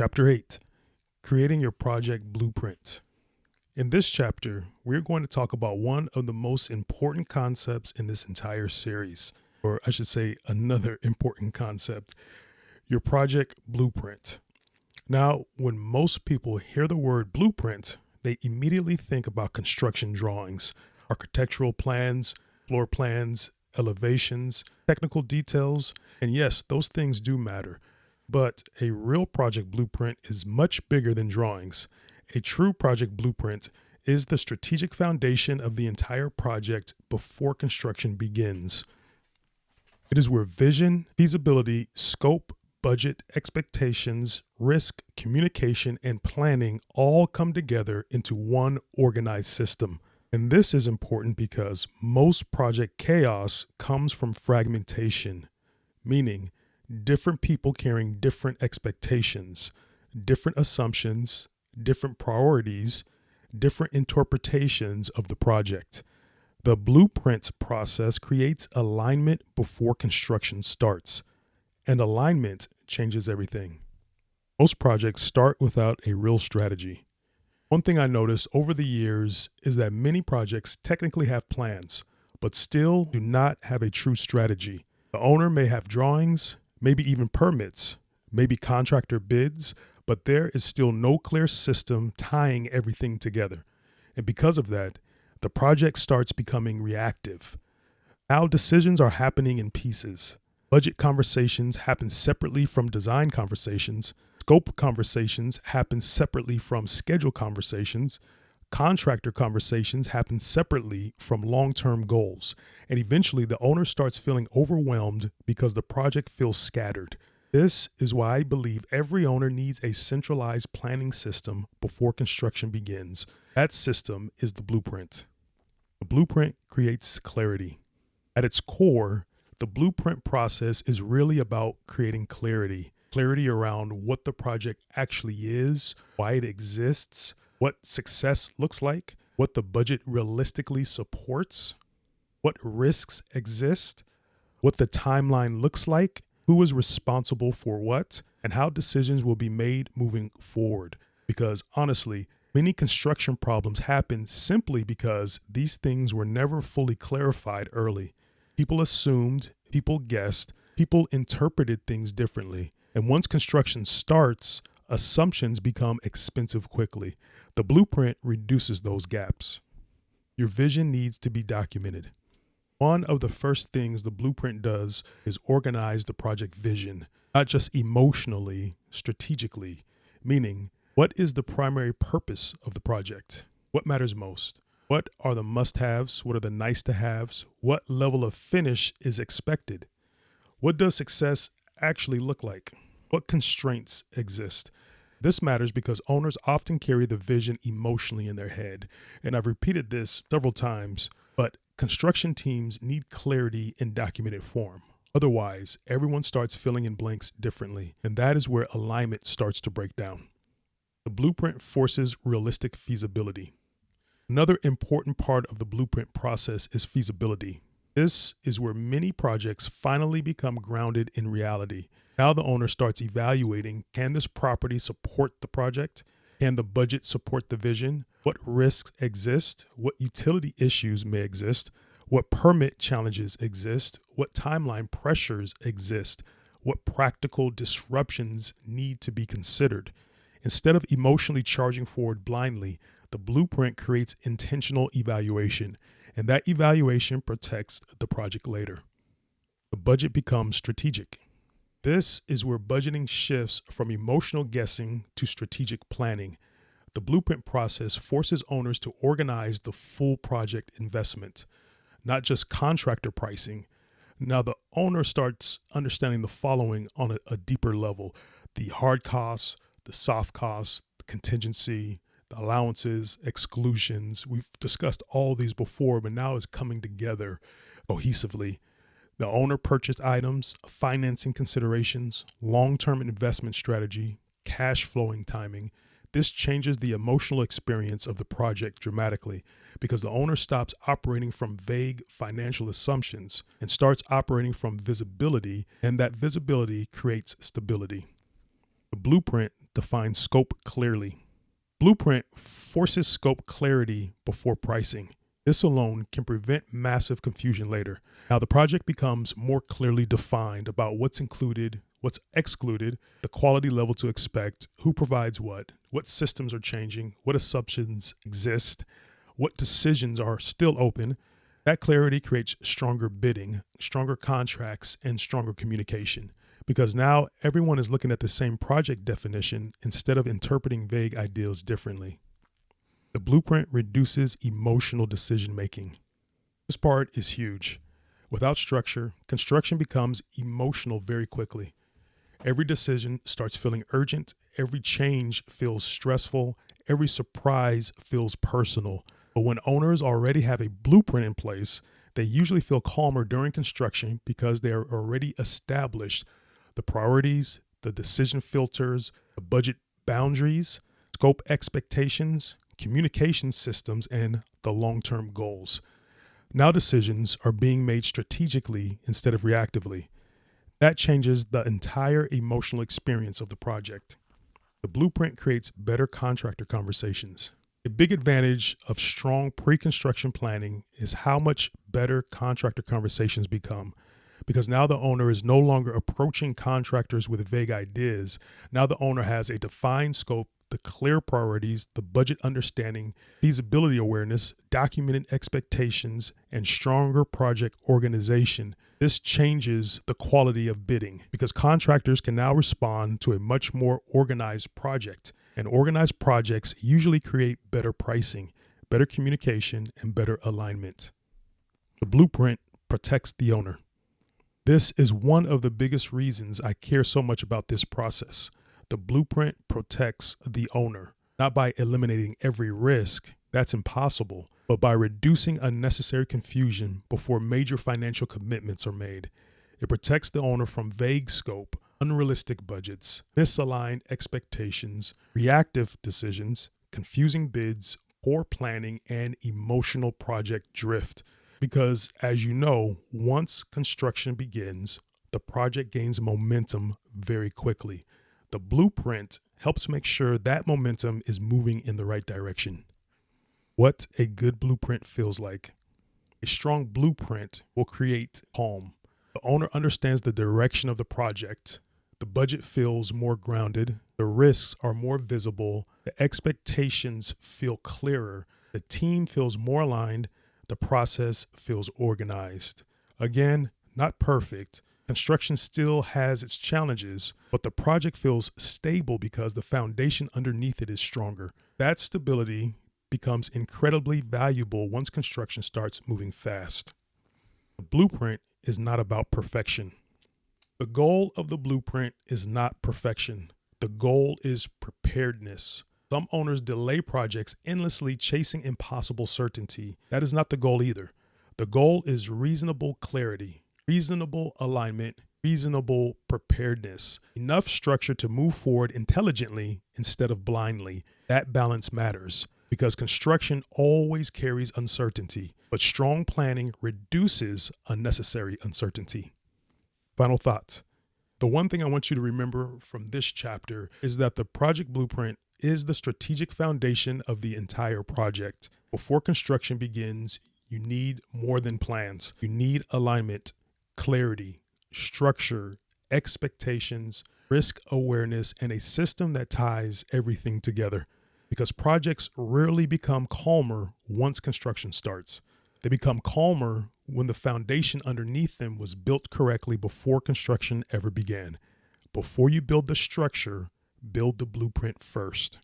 Chapter 8, Creating Your Project Blueprint. In this chapter, we're going to talk about one of the most important concepts in this entire series, or I should say another important concept, your project blueprint. Now, when most people hear the word blueprint, they immediately think about construction drawings, architectural plans, floor plans, elevations, technical details, and yes, those things do matter. But a real project blueprint is much bigger than drawings. A true project blueprint is the strategic foundation of the entire project before construction begins. It is where vision, feasibility, scope, budget, expectations, risk, communication, and planning all come together into one organized system. And this is important because most project chaos comes from fragmentation, meaning different people carrying different expectations, different assumptions, different priorities, different interpretations of the project. The blueprint process creates alignment before construction starts, and alignment changes everything. Most projects start without a real strategy. One thing I noticed over the years is that many projects technically have plans, but still do not have a true strategy. The owner may have drawings, maybe even permits, maybe contractor bids, but there is still no clear system tying everything together. And because of that, the project starts becoming reactive. Now decisions are happening in pieces. Budget conversations happen separately from design conversations. Scope conversations happen separately from schedule conversations. Contractor conversations happen separately from long-term goals. And eventually the owner starts feeling overwhelmed because the project feels scattered. This is why I believe every owner needs a centralized planning system before construction begins. That system is the blueprint. The blueprint creates clarity. At its core, the blueprint process is really about creating clarity. Clarity around what the project actually is, why it exists, what success looks like, what the budget realistically supports, what risks exist, what the timeline looks like, who is responsible for what, and how decisions will be made moving forward. Because honestly, many construction problems happen simply because these things were never fully clarified early. People assumed, people guessed, people interpreted things differently. And once construction starts, assumptions become expensive quickly. The blueprint reduces those gaps. Your vision needs to be documented. One of the first things the blueprint does is organize the project vision, not just emotionally, strategically, meaning what is the primary purpose of the project? What matters most? What are the must-haves? What are the nice-to-haves? What level of finish is expected? What does success actually look like? What constraints exist? This matters because owners often carry the vision emotionally in their head. And I've repeated this several times, but construction teams need clarity in documented form. Otherwise, everyone starts filling in blanks differently, and that is where alignment starts to break down. The blueprint forces realistic feasibility. Another important part of the blueprint process is feasibility. This is where many projects finally become grounded in reality. Now the owner starts evaluating, can this property support the project? Can the budget support the vision? What risks exist? What utility issues may exist? What permit challenges exist? What timeline pressures exist? What practical disruptions need to be considered? Instead of emotionally charging forward blindly, the blueprint creates intentional evaluation, and that evaluation protects the project later. The budget becomes strategic. This is where budgeting shifts from emotional guessing to strategic planning. The blueprint process forces owners to organize the full project investment, not just contractor pricing. Now the owner starts understanding the following on a deeper level: the hard costs, the soft costs, the contingency, the allowances, exclusions. We've discussed all these before, but now it's coming together cohesively. The owner purchased items, financing considerations, long-term investment strategy, cash flowing timing. This changes the emotional experience of the project dramatically because the owner stops operating from vague financial assumptions and starts operating from visibility, and that visibility creates stability. The blueprint defines scope clearly. Blueprint forces scope clarity before pricing. This alone can prevent massive confusion later. Now the project becomes more clearly defined about what's included, what's excluded, the quality level to expect, who provides what systems are changing, what assumptions exist, what decisions are still open. That clarity creates stronger bidding, stronger contracts, and stronger communication. Because now everyone is looking at the same project definition instead of interpreting vague ideals differently. The blueprint reduces emotional decision making. This part is huge. Without structure, construction becomes emotional very quickly. Every decision starts feeling urgent, every change feels stressful, every surprise feels personal. But when owners already have a blueprint in place, they usually feel calmer during construction because they are already established the priorities, the decision filters, the budget boundaries, scope expectations, communication systems, and the long-term goals. Now decisions are being made strategically instead of reactively. That changes the entire emotional experience of the project. The blueprint creates better contractor conversations. A big advantage of strong pre-construction planning is how much better contractor conversations become. Because now the owner is no longer approaching contractors with vague ideas. Now the owner has a defined scope, the clear priorities, the budget understanding, feasibility awareness, documented expectations, and stronger project organization. This changes the quality of bidding because contractors can now respond to a much more organized project. And organized projects usually create better pricing, better communication, and better alignment. The blueprint protects the owner. This is one of the biggest reasons I care so much about this process. The blueprint protects the owner, not by eliminating every risk, that's impossible, but by reducing unnecessary confusion before major financial commitments are made. It protects the owner from vague scope, unrealistic budgets, misaligned expectations, reactive decisions, confusing bids, poor planning, and emotional project drift. Because, as you know, once construction begins, the project gains momentum very quickly. The blueprint helps make sure that momentum is moving in the right direction. What a good blueprint feels like. A strong blueprint will create calm. The owner understands the direction of the project. The budget feels more grounded. The risks are more visible. The expectations feel clearer. The team feels more aligned. The process feels organized. Again, not perfect. Construction still has its challenges, but the project feels stable because the foundation underneath it is stronger. That stability becomes incredibly valuable once construction starts moving fast. The blueprint is not about perfection. The goal of the blueprint is not perfection. The goal is preparedness. Some owners delay projects endlessly chasing impossible certainty. That is not the goal either. The goal is reasonable clarity, reasonable alignment, reasonable preparedness, enough structure to move forward intelligently instead of blindly. That balance matters because construction always carries uncertainty, but strong planning reduces unnecessary uncertainty. Final thoughts. The one thing I want you to remember from this chapter is that the project blueprint is the strategic foundation of the entire project. Before construction begins, you need more than plans. You need alignment, clarity, structure, expectations, risk awareness, and a system that ties everything together. Because projects rarely become calmer once construction starts. They become calmer when the foundation underneath them was built correctly before construction ever began. Before you build the structure, build the blueprint first.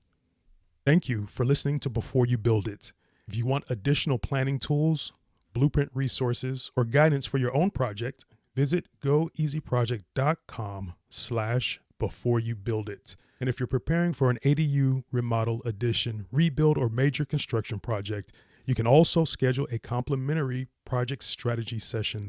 Thank you for listening to Before You Build It. If you want additional planning tools, blueprint resources, or guidance for your own project, visit goeasyproject.com/beforeyoubuildit. And if you're preparing for an ADU, remodel, addition, rebuild, or major construction project, you can also schedule a complimentary project strategy session